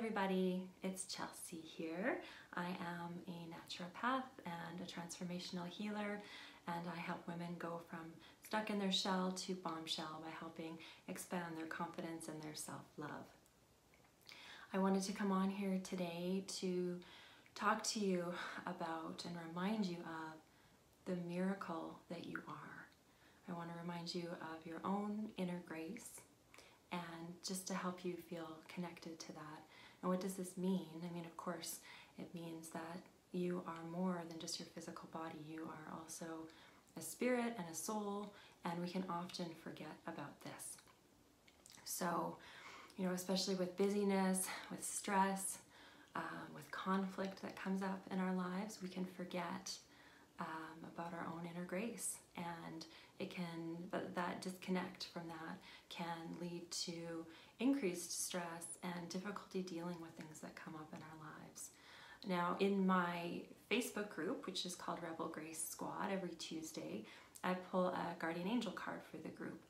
everybody, it's Chelsea here. I am a naturopath and a transformational healer, and I help women go from stuck in their shell to bombshell by helping expand their confidence and their self-love. I wanted to come on here today to talk to you about and remind you of the miracle that you are. I want to remind you of your own inner grace, and just to help you feel connected to that. And what does this mean? I mean, of course, it means that you are more than just your physical body. You are also a spirit and a soul, and we can often forget about this. So, especially with busyness, with stress, with conflict that comes up in our lives, we can forget about our own inner grace, and that disconnect from that can lead to increased stress and difficulty dealing with things that come up in our lives. Now, in my Facebook group, which is called Rebel Grace Squad, every Tuesday, I pull a guardian angel card for the group,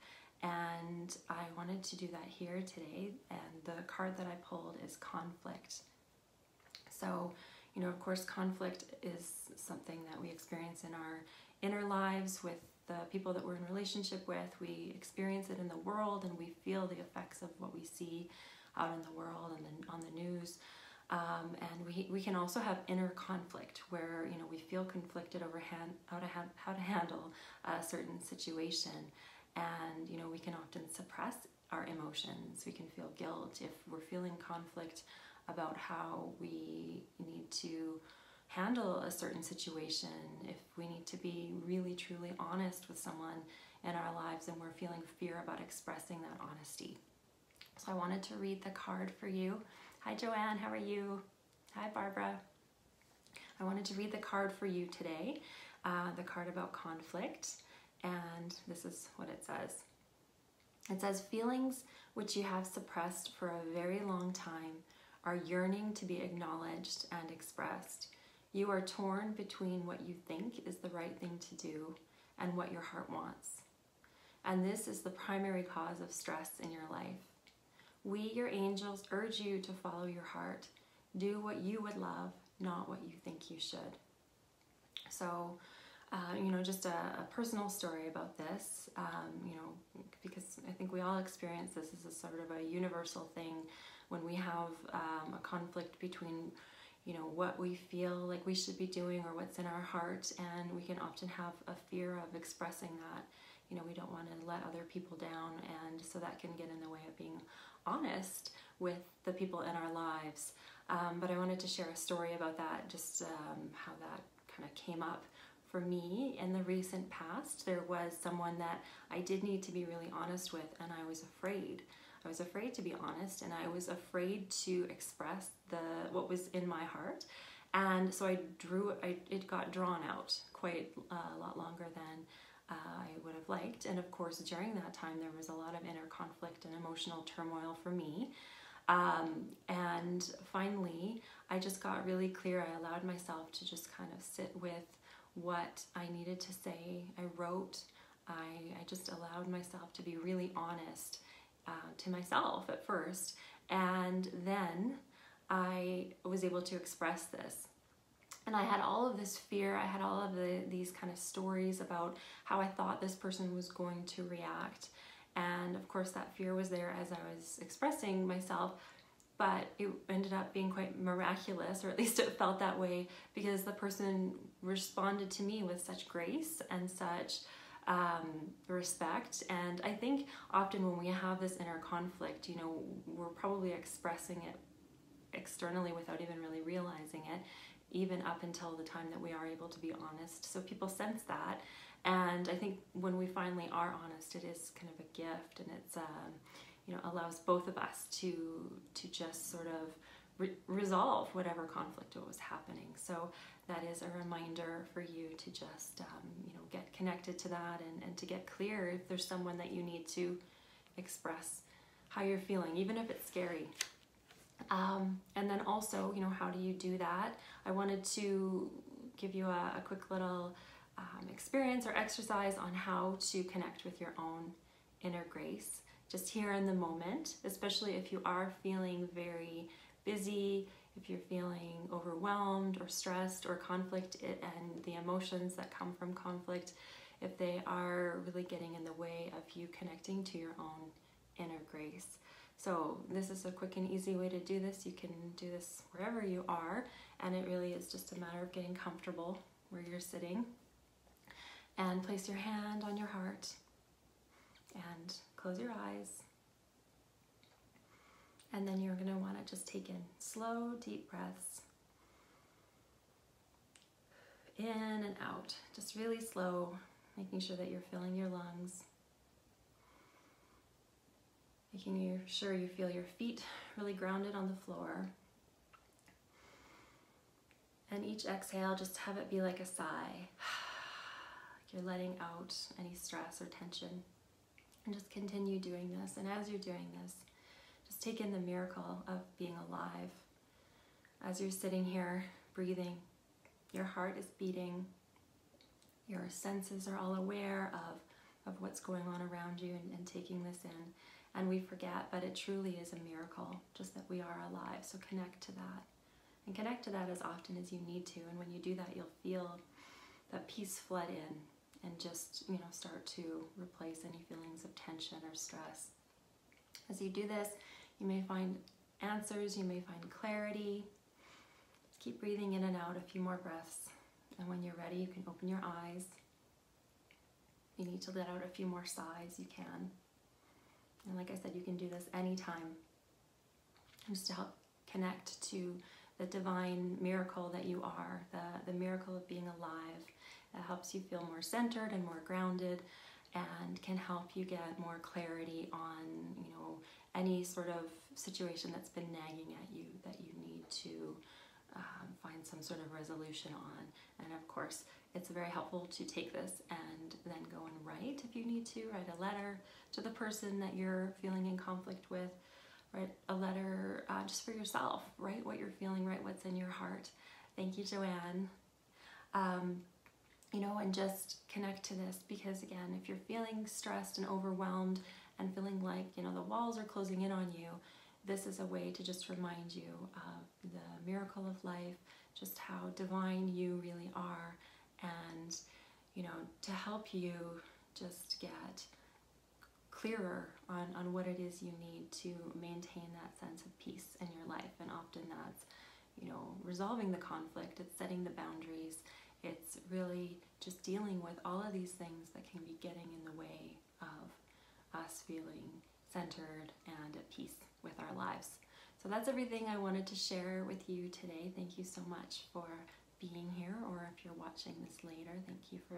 and I wanted to do that here today, and the card that I pulled is conflict. So, of course, conflict is something that we experience in our inner lives with the people that we're in relationship with. We experience it in the world, and we feel the effects of what we see out in the world and then on the news. And we can also have inner conflict where, we feel conflicted over how to handle a certain situation. And, we can often suppress our emotions. We can feel guilt if we're feeling conflict about how we need to handle a certain situation, if we need to be really truly honest with someone in our lives and we're feeling fear about expressing that honesty. So I wanted to read the card for you. Hi Joanne, how are you? Hi Barbara. I wanted to read the card for you today, the card about conflict, and this is what it says. It says, feelings which you have suppressed for a very long time are yearning to be acknowledged and expressed. You are torn between what you think is the right thing to do and what your heart wants. And this is the primary cause of stress in your life. We, your angels, urge you to follow your heart. Do what you would love, not what you think you should. So, just a personal story about this, because I think we all experience this as a sort of a universal thing when we have a conflict between what we feel like we should be doing or what's in our heart, and we can often have a fear of expressing that. We don't want to let other people down, and so that can get in the way of being honest with the people in our lives. But I wanted to share a story about that, just how that kind of came up for me in the recent past. There was someone that I did need to be really honest with, and I was afraid. I was afraid to be honest, and I was afraid to express what was in my heart. And so it got drawn out quite a lot longer than I would have liked. And of course, during that time, there was a lot of inner conflict and emotional turmoil for me. And finally, I just got really clear. I allowed myself to just kind of sit with what I needed to say. I wrote. I just allowed myself to be really honest to myself at first, and then I was able to express this. And I had all of this fear, I had all of these kind of stories about how I thought this person was going to react, and of course that fear was there as I was expressing myself, but it ended up being quite miraculous, or at least it felt that way, because the person responded to me with such grace and such respect. And I think often when we have this inner conflict, we're probably expressing it externally without even really realizing it, even up until the time that we are able to be honest. So people sense that, and I think when we finally are honest, it is kind of a gift, and it's allows both of us to just sort of resolve whatever conflict was happening. So that is a reminder for you to just get connected to that, and to get clear if there's someone that you need to express how you're feeling, even if it's scary. And then also, how do you do that? I wanted to give you a quick little experience or exercise on how to connect with your own inner grace, just here in the moment, especially if you are feeling very busy, if you're feeling overwhelmed or stressed or conflict and the emotions that come from conflict, if they are really getting in the way of you connecting to your own inner grace. So this is a quick and easy way to do this. You can do this wherever you are, and it really is just a matter of getting comfortable where you're sitting. And place your hand on your heart and close your eyes. And then you're going to want to just take in slow, deep breaths. In and out, just really slow, making sure that you're filling your lungs. Making sure you feel your feet really grounded on the floor. And each exhale, just have it be like a sigh. You're letting out any stress or tension. And just continue doing this. And as you're doing this, just take in the miracle of being alive. As you're sitting here breathing, your heart is beating, your senses are all aware of what's going on around you and taking this in. And we forget, but it truly is a miracle, just that we are alive. So connect to that. And connect to that as often as you need to. And when you do that, you'll feel that peace flood in and just, start to replace any feelings of tension or stress. As you do this, you may find answers, you may find clarity. Just keep breathing in and out a few more breaths. And when you're ready, you can open your eyes. If you need to let out a few more sighs, you can. And like I said, you can do this anytime, just to help connect to the divine miracle that you are, the miracle of being alive. It helps you feel more centered and more grounded, and can help you get more clarity on, any sort of situation that's been nagging at you that you need to find some sort of resolution on. And of course, it's very helpful to take this and then go and write if you need to. Write a letter to the person that you're feeling in conflict with. Write a letter just for yourself. Write what you're feeling, write what's in your heart. Thank you, Joanne. And just connect to this, because again, if you're feeling stressed and overwhelmed and feeling like, the walls are closing in on you, this is a way to just remind you of the miracle of life, just how divine you really are, and, to help you just get clearer on what it is you need to maintain that sense of peace in your life. And often that's, resolving the conflict, it's setting the boundaries, it's really just dealing with all of these things that can be getting in the way of us feeling centered and at peace with our lives. So that's everything I wanted to share with you today. Thank you so much for being here, or if you're watching this later, thank you for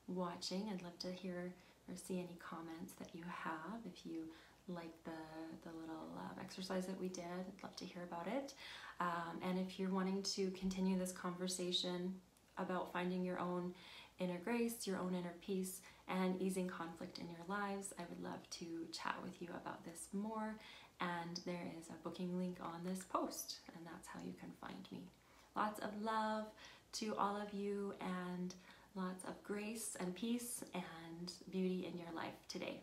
watching. I'd love to hear or see any comments that you have. If you like the little exercise that we did, I'd love to hear about it. And if you're wanting to continue this conversation about finding your own inner grace, your own inner peace, and easing conflict in your lives, I would love to chat with you about this more. And there is a booking link on this post, and that's how you can find me. Lots of love to all of you, and lots of grace and peace and beauty in your life today.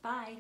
Bye.